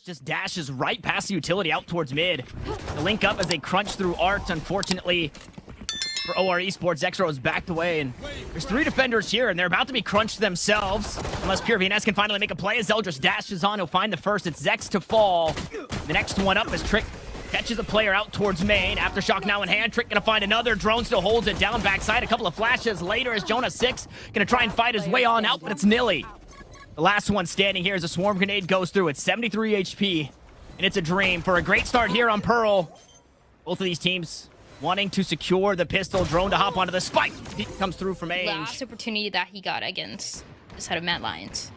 Just dashes right past the utility out towards mid. The link up as they crunch through Art. Unfortunately for OREsports, ZexRow is backed away, and there's 3 defenders here, and they're about to be crunched themselves. Unless PureVNS can finally make a play as Zeldris dashes on. He'll find the first. It's Zex to fall. The next one up is Trick. Catches a player out towards main. Aftershock now in hand. Trick gonna find another. Drone still holds it down backside. A couple of flashes later as Jonah6 gonna try and fight his way on out, but it's Nilly. The last one standing here as a swarm grenade goes through. It's 73 HP, and it's a dream for a great start here on Pearl. Both of these teams wanting to secure the pistol. Drone to hop onto the spike. Comes through from Ange. Last opportunity that he got against this head of Mad Lions.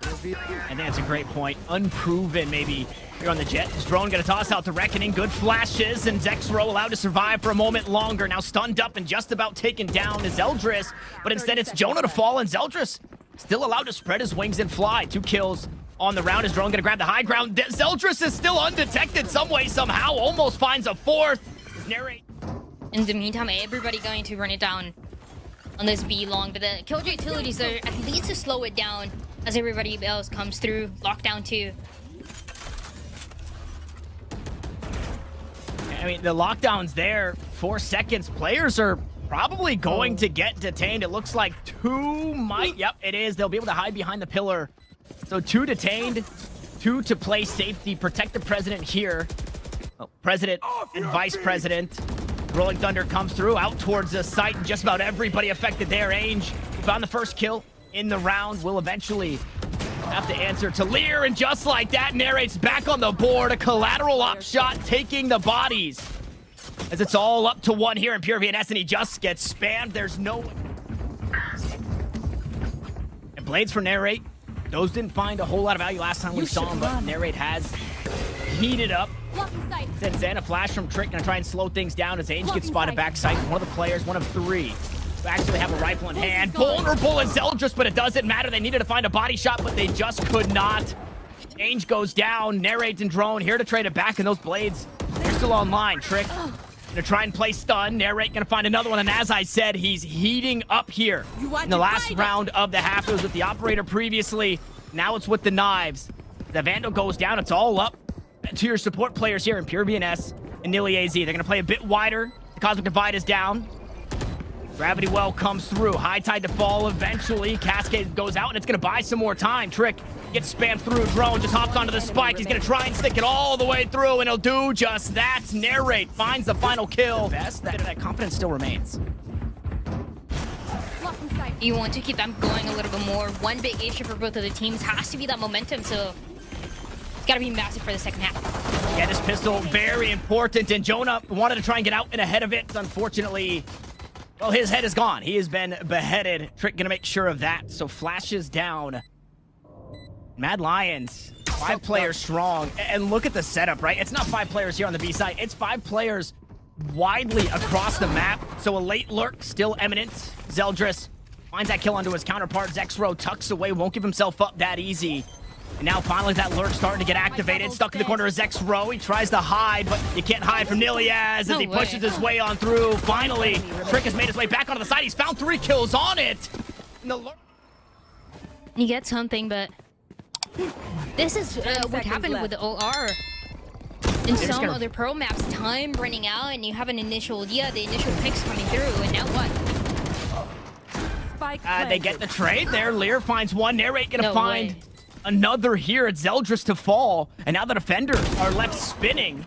I think that's a great point. Unproven, maybe, here on the jet. This Drone gonna toss out the Reckoning. Good flashes, and ZexRow allowed to survive for a moment longer. Now stunned up and just about taken down is Zeldris, but instead it's Jonah to fall, and Zeldris still allowed to spread his wings and fly. 2 kills on the round. Is Drone gonna grab the high ground? Zeldris is still undetected some way, somehow. Almost finds a 4th. Narrate. In the meantime, everybody going to run it down on this B long, but the Killjoy utilities are at least to slow it down as everybody else comes through. Lockdown 2. I mean, the lockdown's there. 4 seconds. Players are probably going to get detained. It looks like 2 might. Yep, it is. They'll be able to hide behind the pillar. So 2 detained, 2 to play safety, protect the president here. Oh, president and vice president. Rolling Thunder comes through out towards the site, and just about everybody affected there. Ange found the first kill in the round. Will eventually have to answer to Lear, and just like that, Narrate's back on the board. A collateral op shot taking the bodies. As it's all up to 1 here in PureVNS, and he just gets spammed. There's no... And blades for Narrate. Those didn't find a whole lot of value last time we saw them, but Narrate has heated up. Sends in a flash from Trick, gonna try and slow things down as Ange gets spotted backside. One of the players, one of 3, who actually have a rifle in hand. Vulnerable as Zeldris, but it doesn't matter. They needed to find a body shot, but they just could not. Ange goes down. Narrate and Drone here to trade it back, and those blades, they're still online. Trick gonna try and play stun. Narrate gonna find another one, and as I said, he's heating up here. In the last round of the half, it was with the operator previously. Now it's with the knives. The Vandal goes down. It's all up to your support players here in PureVNS and nillyaz. They're gonna play a bit wider. The Cosmic Divide is down. Gravity Well comes through. High Tide to fall eventually. Cascade goes out, and it's gonna buy some more time. Trick gets spammed through. Drone just hops onto the spike. He's gonna try and stick it all the way through, and he'll do just that. Narrate finds the final kill. Best that confidence still remains. You want to keep them going a little bit more. One big issue for both of the teams has to be that momentum, so it's got to be massive for the second half. Yeah, this pistol, very important, and Jonah wanted to try and get out and ahead of it. Unfortunately, well, his head is gone. He has been beheaded. Trick gonna make sure of that, so flashes down. Mad Lions, 5 players strong, and look at the setup, right? It's not 5 players here on the B side. It's 5 players widely across the map, so a late lurk still imminent. Zeldris finds that kill onto his counterpart. ZexRow tucks away, won't give himself up that easy. And now finally that lurk starting to get activated. Stuck in the corner of ZexRow. He tries to hide, but you can't hide from nillyaz as he pushes his way on through. Finally, Trick has made his way back onto the side. He's found 3 kills on it. And the lurk... You get something, but this is what happened with the OR. In some other Pearl maps, time running out, and you have an initial, the initial picks coming through, and now what? They get the trade there. Lear finds one. Narrate gonna find another here. It's Zeldris to fall, and now the defenders are left spinning.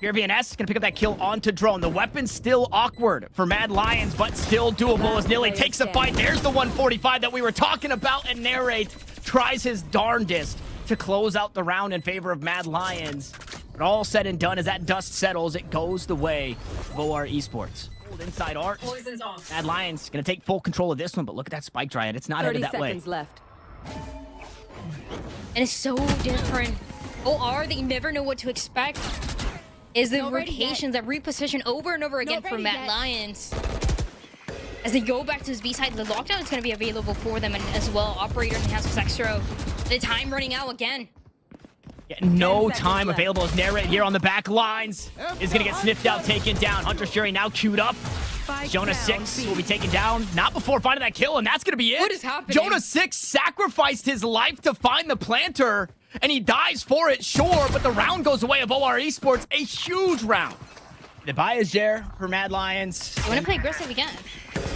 PureVNS gonna pick up that kill onto Drone. The weapon's still awkward for Mad Lions, but still doable as Nilly takes the fight. There's the 145 that we were talking about, and Narrate tries his darndest to close out the round in favor of Mad Lions. But all said and done, as that dust settles, it goes the way of OREsports. Inside Art. Mad Lions gonna take full control of this one, but look at that Spike Dryad. It's not headed that way. 30 seconds left. And it's so different. OR, they never know what to expect. Is the rotations that reposition over and over again for Mad Lions. As they go back to his B side, the lockdown is going to be available for them and as well. Operator in the hands of ZexRow. The time running out again. Yeah, no time available as Narrate here on the back lines is going to get sniffed out, taken down. Hunter Fury now queued up. Jonah6 will be taken down, not before finding that kill, and that's going to be it. What is happening? Jonah6 sacrificed his life to find the planter, and he dies for it, sure, but the round goes away of OREsports. A huge round. The buy is there for Mad Lions. You want to play aggressive again?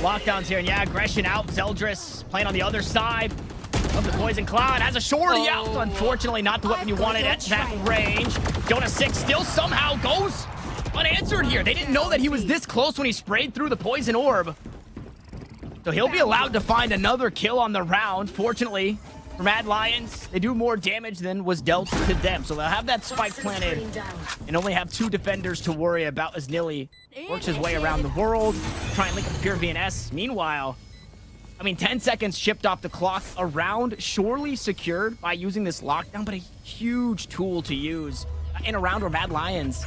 Lockdowns here, and yeah, aggression out. Zeldris playing on the other side of the Poison Cloud. Has a shorty out. Unfortunately, not the weapon you wanted at that range. Jonah 6 still somehow goes unanswered here. They didn't know that he was this close when he sprayed through the Poison Orb. So he'll be allowed to find another kill on the round. Fortunately, for Mad Lions, they do more damage than was dealt to them. So they'll have that spike planted and only have 2 defenders to worry about as Nilly works his way around the world, try and link with PureVNS. Meanwhile, I mean, 10 seconds shipped off the clock. A round surely secured by using this lockdown, but a huge tool to use in a round where Mad Lions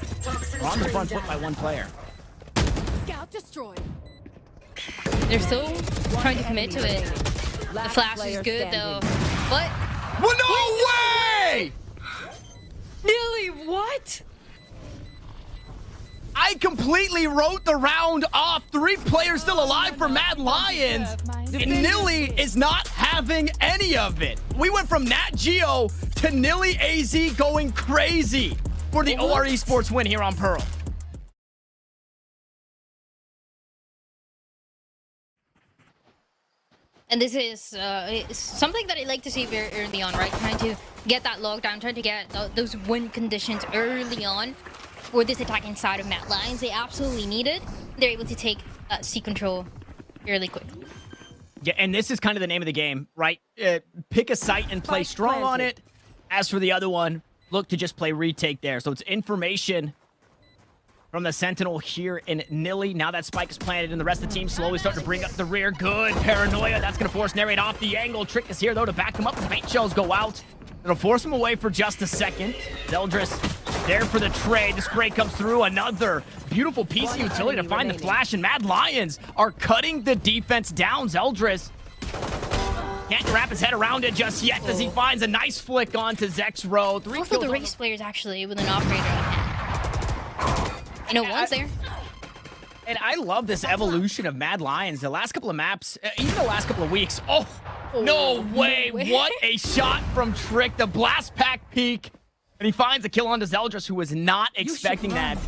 are on the front foot by 1 player. Scout destroyed. They're still trying to commit to it. The flash is good though. But well, no way! Nilly, what? I completely wrote the round off. 3 players still alive for Mad Lions. And Nilly is not having any of it. We went from Nat Geo to Nilly AZ going crazy for the OREsports win here on Pearl. And this is something that I like to see very early on, right? Trying to get that lockdown, trying to get those win conditions early on for this attacking side of Mad Lions. They absolutely need it. They're able to take C control fairly quickly. Yeah, and this is kind of the name of the game, right? Pick a site and play strong on it. As for the other one, look to just play retake there. So it's information from the Sentinel here in Nilly. Now that spike is planted and the rest of the team slowly starting to bring up the rear. Good paranoia. That's going to force Narrate off the angle. Trick is here, though, to back him up. The paint shells go out. It'll force him away for just a second. Zeldris there for the trade. The spray comes through. Another beautiful piece of utility to find the flash, and Mad Lions are cutting the defense down. Zeldris can't wrap his head around it just yet as he finds a nice flick onto ZexRow. 3 Both of the race players actually with an operator on hand. You know, one's there. And I love this evolution of Mad Lions. The last couple of maps, even the last couple of weeks. Oh, no way. What a shot from Trick. The blast pack peak. And he finds a kill onto Zeldris, who was not expecting that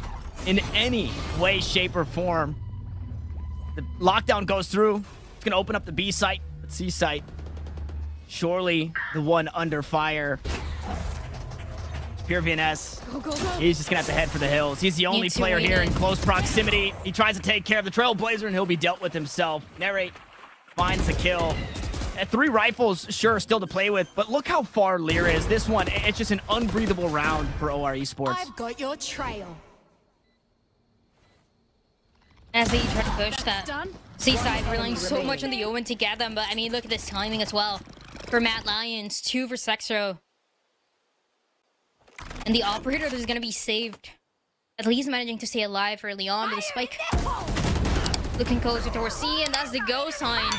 in any way, shape, or form. The lockdown goes through. It's going to open up the B site, but C site. Surely the one under fire. PureVNS. He's just gonna have to head for the hills. He's the only player here in close proximity. He tries to take care of the Trailblazer, and he'll be dealt with himself. Narrate finds the kill. 3 rifles, sure, still to play with, but look how far Lear is. This one, it's just an unbreathable round for OREsports. I've got your trail. As they try to push that seaside, relying so much on the Owen to get them, but I mean, look at this timing as well. For Mad Lions, 2 for ZexRow. And the operator is going to be saved. At least managing to stay alive early on with the spike. Looking closer towards C, and that's the go sign.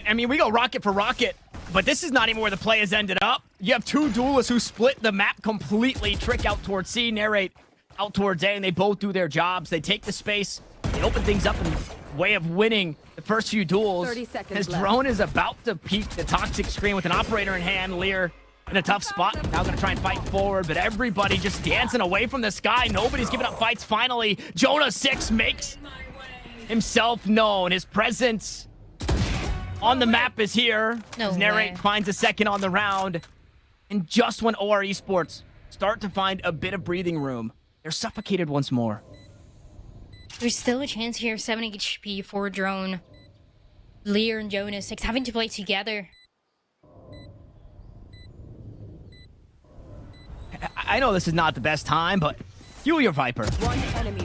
I mean, we go rocket for rocket, but this is not even where the play has ended up. You have 2 duelists who split the map completely. Trick out towards C, Narrate out towards A, and they both do their jobs. They take the space. They open things up in way of winning the first few duels. His drone is about to peek the toxic screen with an operator in hand. Lear in a tough spot. Now going to try and fight forward, but everybody just dancing away from the sky. Nobody's giving up fights finally. Jonah 6 makes himself known. His presence on the map is here. As Narrate finds a second on the round. And just when OREsports start to find a bit of breathing room, they're suffocated once more. There's still a chance here. 7 HP for drone. Lear and Jonah 6 having to play together. I know this is not the best time, but fuel your Viper.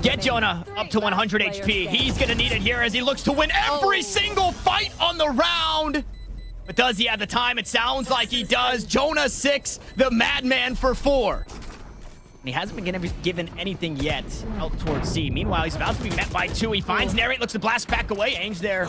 Get Jonah up to 100 HP. He's going to need it here as he looks to win every single fight on the round. But does he have the time? It sounds like he does. Jonah 6, the madman for 4. And he hasn't been given anything yet out towards C. Meanwhile, he's about to be met by 2. He finds Narrate, looks to blast back away. Ange there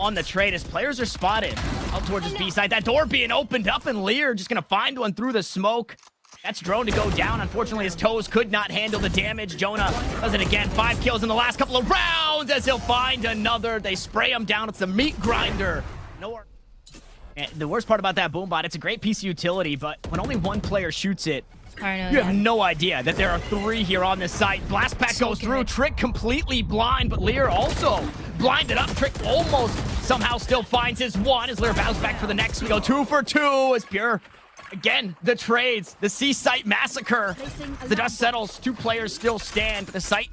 on the trade as players are spotted out towards his B side. That door being opened up, and Lear just going to find one through the smoke. That's drone to go down. Unfortunately, his toes could not handle the damage. Jonah does it again. 5 kills in the last couple of rounds as he'll find another. They spray him down. It's the meat grinder. And the worst part about that boom bot, it's a great piece of utility, but when only one player shoots it, I know, you have no idea that there are 3 here on this site. Blast pack goes through. Trick completely blind, but Lear also blinded up. Trick almost somehow still finds his one as Lear bounces back for the next. We go 2 for 2 as Pure. Again, the trades, the C site massacre. As the dust settles, 2 players still stand, but the site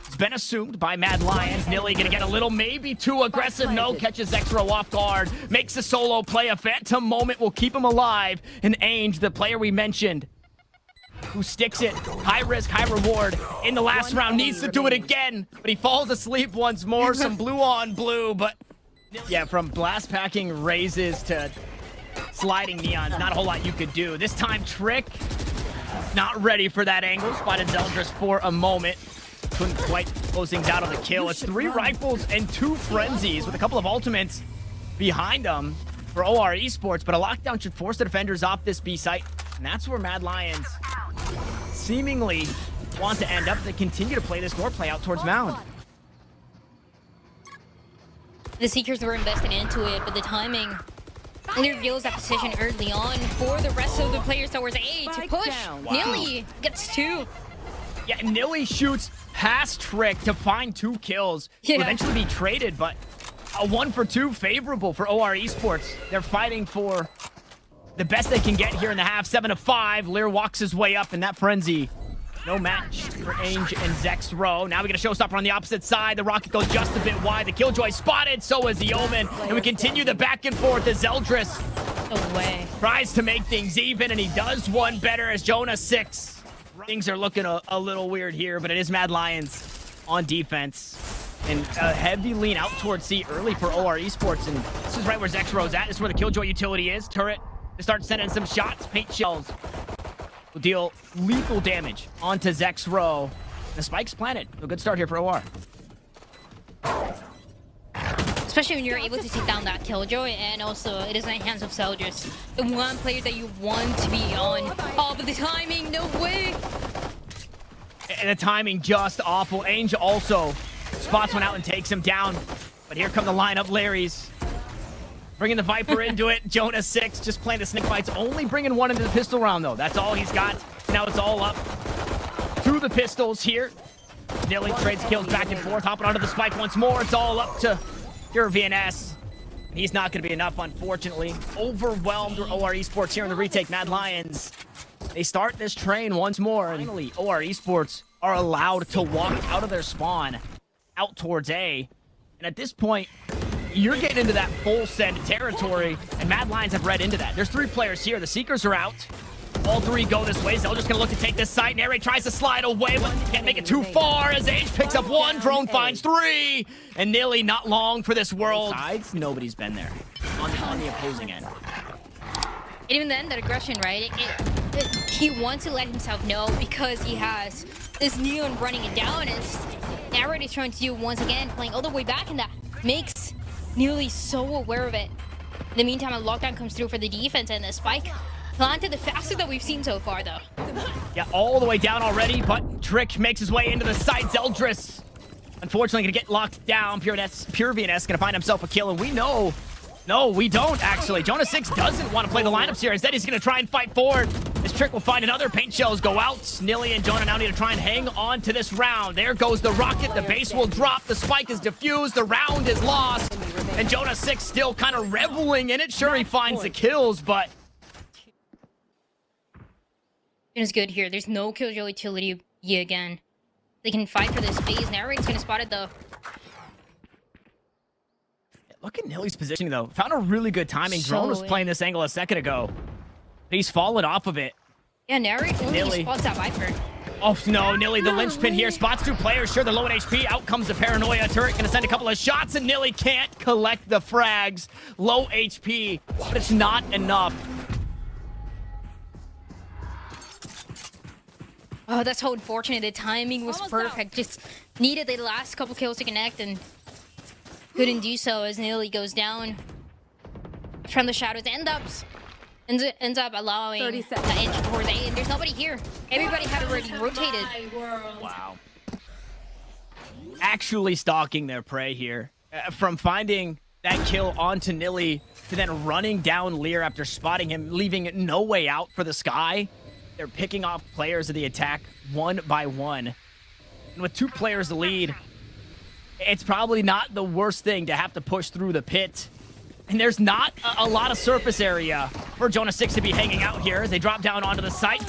has been assumed by Mad Lions. Nilly gonna get a little, maybe too aggressive. No, catches ZexRow off guard. Makes a solo play. A phantom moment will keep him alive. And Ange, the player we mentioned, who sticks it, high risk, high reward, in the last round, needs to do it again, but he falls asleep once more. Some blue on blue, but yeah, from blast packing raises to sliding neons, not a whole lot you could do. This time, Trick, not ready for that angle. Spotted Zeldris for a moment. Couldn't quite close things out on the kill. It's 3 rifles and 2 frenzies with a couple of ultimates behind them for OREsports, but a lockdown should force the defenders off this B site, and that's where Mad Lions seemingly want to end up. They continue to play this door play out towards Mound. The Seekers were invested into it, but the timing only reveals that position early on for the rest of the players towards A to push. Wow. Nilly gets 2. Yeah, Nilly shoots past Trick to find 2 kills. Yeah. Will eventually be traded, but a 1 for 2 favorable for OREsports. They're fighting for the best they can get here in the half. 7 to 5. Lear walks his way up in that frenzy. No match for Ange and ZexRow. Now we get a showstopper on the opposite side. The rocket goes just a bit wide. The Killjoy spotted. So is the Omen. And we continue the back and forth. The Zeldris tries to make things even, and he does one better as Jonah 6. Things are looking a little weird here, but it is Mad Lions on defense. And a heavy lean out towards C early for OREsports. And this is right where ZexRow's at. This is where the Killjoy utility is. Turret to start sending some shots. Paint shells will deal lethal damage onto ZexRow. The spike's planted. A good start here for OR. Especially when you're able to take down that Killjoy, and also it is in the hands of Zeldris, the one player that you want to be on. Oh, but the timing, no way. And the timing just awful. Ange also spots one out and takes him down. But here come the lineup, Larry's bringing the Viper into it. Jonah 6 just playing the snake fights, only bringing 1 into the pistol round though. That's all he's got. Now it's all up to the pistols here. Nilly trades kills back and forth, hopping onto the spike once more. It's all up to PureVNS. He's not going to be enough, unfortunately. Overwhelmed OREsports here in the retake. Mad Lions, they start this train once more. And finally, OREsports are allowed to walk out of their spawn out towards A. And at this point, you're getting into that full send territory, and Mad Lions have read into that. There's 3 players here. The Seekers are out. All 3 go this way. Zeldris gonna look to take this site. Nere tries to slide away, but can't make it too far as Ange picks up 1. Drone finds 3. And Nilly not long for this world. Sides, nobody's been there on the opposing end. And even then, that aggression, right? He wants to let himself know because he has this neon running it down, and Narrate is trying to do once again, playing all the way back, and that makes Nilly so aware of it. In the meantime, a lockdown comes through for the defense, and the spike planted the fastest that we've seen so far, though. Yeah, all the way down already, but Trick makes his way into the site. Zeldris, unfortunately, gonna get locked down. PureVNS gonna find himself a kill, and we know. No, we don't, actually. Jonah 6 doesn't want to play the lineups here. Instead, he's gonna try and fight forward. This Trick will find another. Paint shells go out. Nilly and Jonah now need to try and hang on to this round. There goes the rocket. The base will drop. The spike is defused. The round is lost. And Jonah 6 still kind of reveling in it. Sure, he finds the kills, but It's good here. There's no Killjoy utility again. They can fight for this phase. Narrate's gonna spot it though. Look at Nilly's positioning though. Found a really good timing. Drone was playing this angle a second ago. He's fallen off of it. Yeah, Narrate only spots that Viper. Oh no, Nilly, the linchpin here. Spots 2 players. Sure, they're low in HP. Out comes the paranoia. Turret gonna send a couple of shots, and Nilly can't collect the frags. Low HP, but it's not enough. Oh, that's so unfortunate. The timing was perfect. Just needed the last couple kills to connect and couldn't do so as Nilly goes down from the shadows. Ends up allowing the edge towards A, and there's nobody here. Everybody had already rotated. Wow. Actually stalking their prey here. From finding that kill onto Nilly to then running down Lear after spotting him, leaving no way out for the Sky. They're picking off players of the attack one by one. And with 2 players to lead, it's probably not the worst thing to have to push through the pit. And there's not a lot of surface area for Jonah 6 to be hanging out here as they drop down onto the site.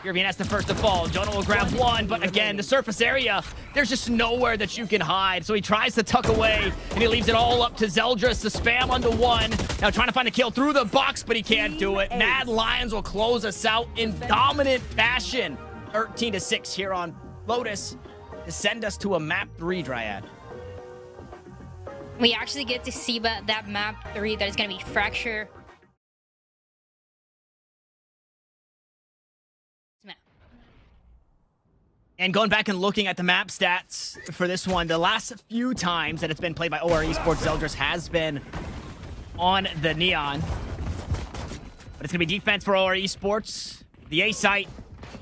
PureVNS the first to fall. Jonah will grab one, but again, the surface area, there's just nowhere that you can hide. So he tries to tuck away, and he leaves it all up to Zeldris to spam onto one. Now trying to find a kill through the box, but he can't do it. Mad Lions will close us out in dominant fashion. 13-6 here on Lotus to send us to a map 3, Dryad. We actually get to see that map 3 that is going to be Fracture. And going back and looking at the map stats for this one, the last few times that it's been played by OREsports, Zeldris has been on the Neon. But it's going to be defense for OREsports. The A site,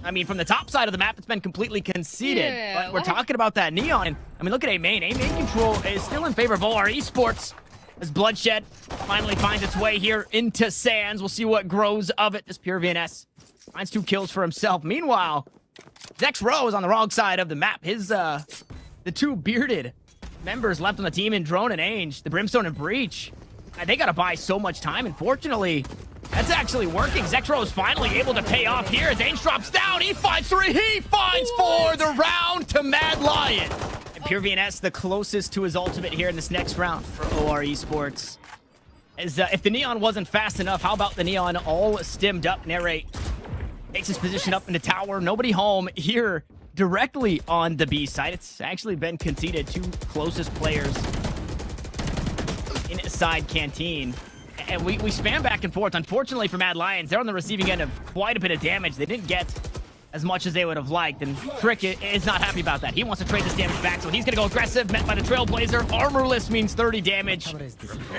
I mean, from the top side of the map, it's been completely conceded. Yeah, but we're talking about that Neon. I mean, look at A main. A main control is still in favor of OREsports as Bloodshed finally finds its way here into Sands. We'll see what grows of it as PureVNS finds 2 kills for himself. Meanwhile, ZexRow is on the wrong side of the map. His, the 2 bearded members left on the team in Drone and Ange, the Brimstone and Breach. They gotta buy so much time, and fortunately, that's actually working. ZexRow is finally able to pay off here as Ange drops down. He finds 3. He finds 4. The round to Mad Lion. And PureVNS the closest to his ultimate here in this next round for OREsports. As if the Neon wasn't fast enough, how about the Neon all stimmed up? Narrate takes his position up in the tower. Nobody home here directly on the B side. It's actually been conceded. 2 closest players inside Canteen. And we spam back and forth. Unfortunately for Mad Lions, they're on the receiving end of quite a bit of damage. They didn't get as much as they would have liked, and Trick is not happy about that. He wants to trade this damage back, so he's going to go aggressive, met by the Trailblazer. Armorless means 30 damage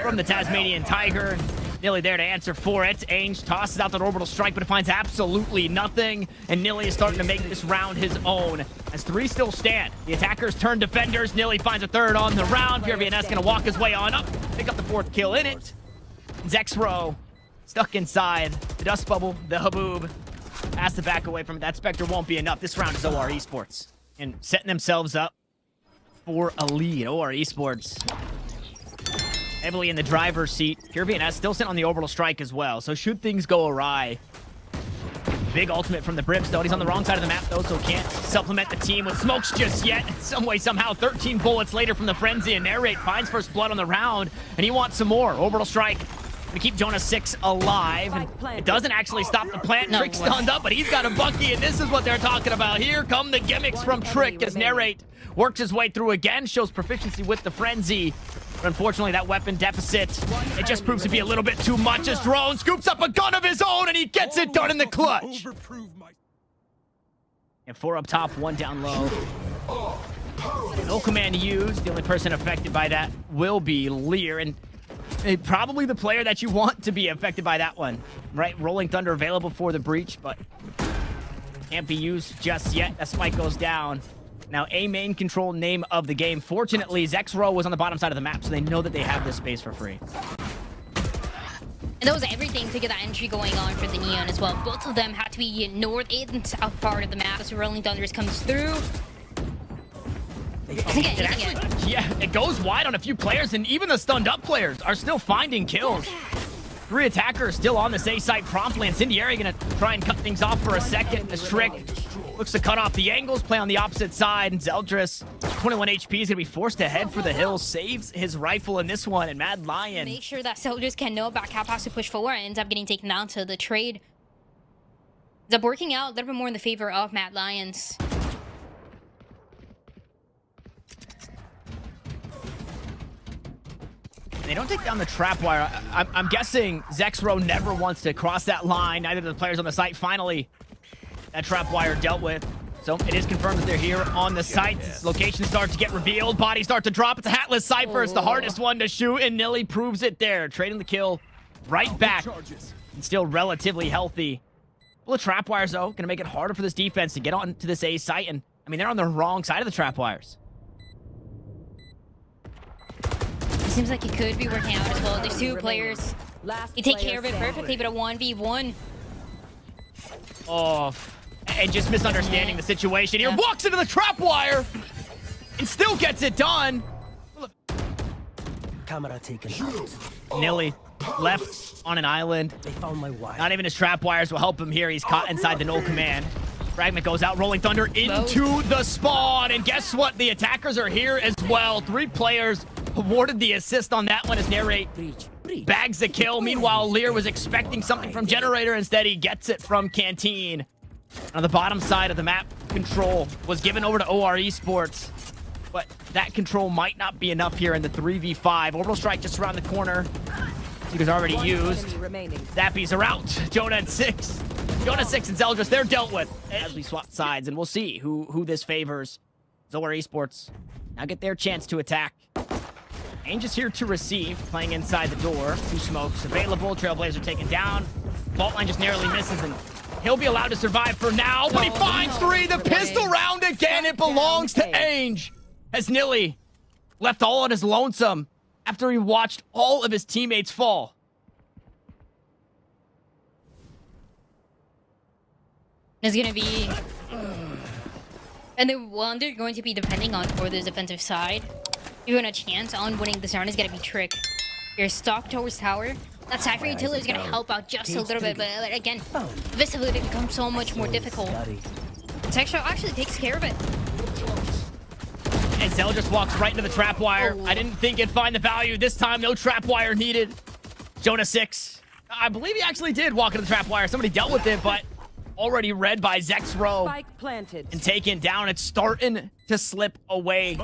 from the Tasmanian Tiger. Nilly there to answer for it. Ange tosses out that orbital strike, but it finds absolutely nothing, and Nilly is starting to make this round his own as 3 still stand. The attackers turn defenders. Nilly finds a 3rd on the round. PureVNS going to walk his way on up, pick up the 4th kill in it. ZexRow stuck inside the dust bubble, the Haboob. Has to back away from it. That Spectre won't be enough. This round is OREsports. And setting themselves up for a lead. OREsports heavily in the driver's seat. PureVNS still sent on the orbital strike as well. So should things go awry, big ultimate from the Brimstone. He's on the wrong side of the map, though, so can't supplement the team with smokes just yet. Some way, somehow, 13 bullets later from the Frenzy, and Narrate finds first blood on the round, and he wants some more. Orbital strike to keep Jonah 6 alive. And it doesn't actually stop the plant. No Trick way. stunned up, but he's got a Bucky, and this is what they're talking about. Here come the gimmicks from Trick as Narrate works his way through again, shows proficiency with the Frenzy. But unfortunately, that weapon deficit, it just proves to be a little bit too much as Drone scoops up a gun of his own, and he gets it done in the clutch. And 4 up top, 1 down low. No command used. The only person affected by that will be Lear, and probably the player that you want to be affected by that one, right? Rolling Thunder available for the breach, but can't be used just yet. That spike goes down. Now, A main control name of the game. Fortunately, ZexRow was on the bottom side of the map, so they know that they have this space for free. And that was everything to get that entry going on for the Neon as well. Both of them had to be north and south part of the map as Rolling Thunders comes through. It goes wide on a few players, and even the stunned up players are still finding kills. 3 attackers still on this A site promptly. Incendiary gonna try and cut things off for a second. This Trick looks to cut off the angles, play on the opposite side, and Zeldris, 21 HP, is gonna be forced to head for the hills. Saves his rifle in this one, and Mad Lion. Make sure that Zeldris can know back cap has to push forward and ends up getting taken down to the trade. Ends up working out a little bit more in the favor of Mad Lions. They don't take down the trap wire. I'm guessing ZexRow never wants to cross that line. Neither do the players on the site. Finally, that trap wire dealt with. So it is confirmed that they're here on the site. Locations start to get revealed. Bodies start to drop. It's a hatless Cypher. It's the hardest one to shoot, and Nilly proves it there. Trading the kill right back. And still relatively healthy. Well, the trap wires, though, going to make it harder for this defense to get onto this A site. And, I mean, they're on the wrong side of the trap wires. Seems like it could be working out as well. There's 2 players You take care of it perfectly, but a 1v1. Oh, and just misunderstanding the situation here. Walks into the trap wire and still gets it done. Camera taken out. Nilly left on an island. They found my wire. Not even his trap wires will help him here. He's caught inside the null command. Fragment goes out, Rolling Thunder into the spawn. And guess what? The attackers are here as well. 3 players awarded the assist on that one as Narrate bags the kill. Meanwhile, Lear was expecting something from Generator. Instead, he gets it from Canteen. On the bottom side of the map, control was given over to OREsports. But that control might not be enough here in the 3v5. Orbital Strike just around the corner. Seeker's already used. Zappies are out. Jonah and 6. Jonah 6 and Zeldris, they're dealt with as we swap sides, and we'll see who this favors. OREsports now get their chance to attack. Ange is here to receive, playing inside the door. 2 smokes available. Trailblazer taken down. Vault line just narrowly misses, and he'll be allowed to survive for now, but he finds 3. The pistol round again. It belongs to Ange. As Nilly left all on his lonesome after he watched all of his teammates fall. It's gonna be... And the one they're going to be depending on for the defensive side, even a chance on winning this round is gonna be Trick. You're stuck towards tower. That Cypher utility is gonna help out just a little bit, but again, visibility becomes so much more difficult. ZexRow actually takes care of it. And Zell just walks right into the trap wire. I didn't think it'd find the value. This time, no trap wire needed. Jonah 6. I believe he actually did walk into the trap wire. Somebody dealt with it, but already read by ZexRow. Spike planted. And taken down. It's starting to slip away.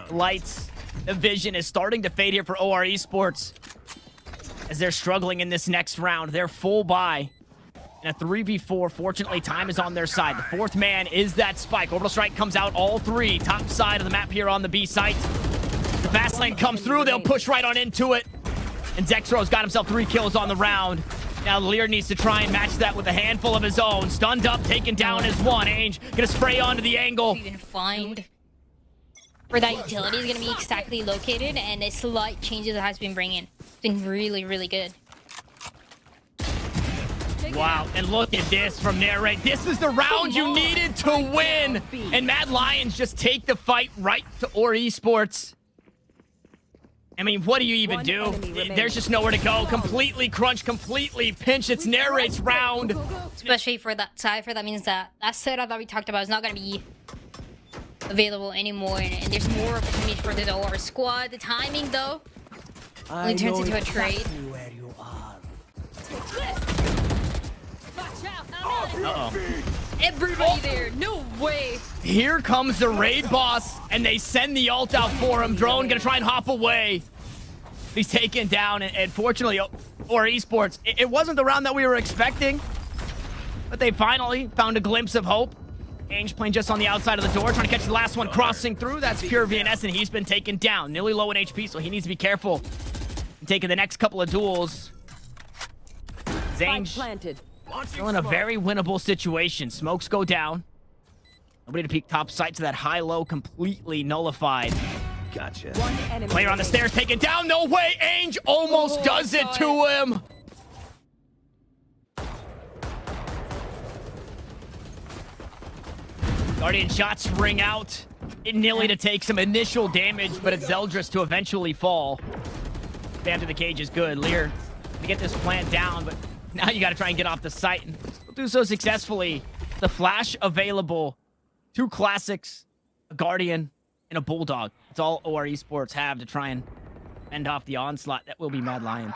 Lights. The vision is starting to fade here for OREsports as they're struggling in this next round. They're full buy. In a 3v4, fortunately, time is on their side. The 4th man is that Spike. Orbital Strike comes out, all 3. Top side of the map here on the B site. The fast lane comes through. They'll push right on into it. And ZexRow's got himself 3 kills on the round. Now Lear needs to try and match that with a handful of his own. Stunned up, taken down as 1. Ange gonna spray onto the angle. Even find where that utility is gonna be exactly located, and a slight changes it has been bringing. It's been really, really good. Wow, and look at this from Narrate. This is the round you needed to win. And Mad Lions just take the fight right to OREsports. I mean, what do you even do? There's just nowhere to go. Completely crunch, completely pinch. It's Narrate's round. Especially for that Cypher, that means that setup that we talked about is not going to be available anymore. And there's more opportunities for this OR squad. The timing, though, only turns into a trade. Where you are. Uh-oh. Everybody there. No way. Here comes the raid boss, and they send the ult out for him. Drone gonna try and hop away. He's taken down, and fortunately, OREsports, it wasn't the round that we were expecting, but they finally found a glimpse of hope. Ange playing just on the outside of the door, trying to catch the last one crossing through. That's PureVNS, and he's been taken down. Nearly low in HP, so he needs to be careful. Taking the next couple of duels. Ange still in a very winnable situation. Smokes go down. Nobody to peek top sight to that high-low completely nullified. Gotcha. Player on the stairs taken down. No way. Ange almost does it to him. Guardian shots ring out. Nilly to take some initial damage, but it's Zeldris to eventually fall. Spam to the cage is good. Lear to get this plant down, but now you got to try and get off the site. And we'll do so successfully. The flash available. 2 classics, a Guardian, and a Bulldog. That's all OREsports have to try and end off the onslaught. That will be Mad Lions.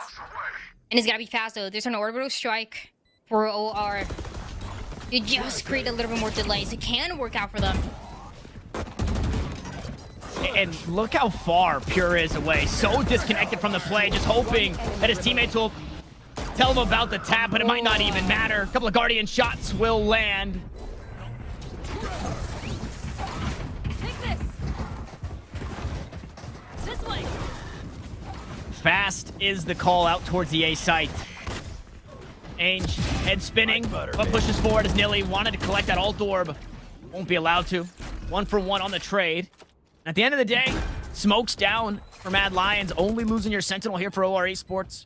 And it's got to be fast, though. There's an orbital strike for OR. You just create a little bit more delays. It can work out for them. And look how far Pure is away. So disconnected from the play, just hoping that his teammates will tell him about the tap, but it might not even matter. A couple of Guardian shots will land. Take this. This way. Fast is the call out towards the A site. Ange, head spinning, but pushes forward as Nilly wanted to collect that ult orb. Won't be allowed to. 1 for 1 on the trade. At the end of the day, smokes down for Mad Lions. Only losing your Sentinel here for OREsports.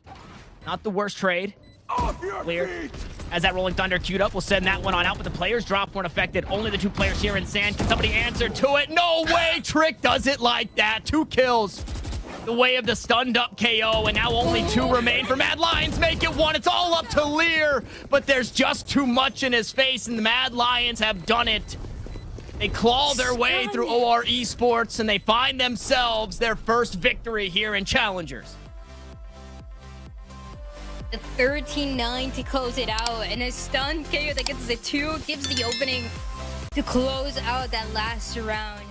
Not the worst trade. Off your Lear, feet! as that Rolling Thunder queued up, we'll send that one on out, but the players drop weren't affected. Only the 2 players here in Sand. Can somebody answer to it? No way! Trick does it like that. 2 kills. The way of the stunned up KO, and now only 2 remain for Mad Lions. Make it 1. It's all up to Lear, but there's just too much in his face, and the Mad Lions have done it. They claw their way through OREsports, and they find themselves their first victory here in Challengers. The 13-9 to close it out, and a stun KO that gets us a 2 gives the opening to close out that last round.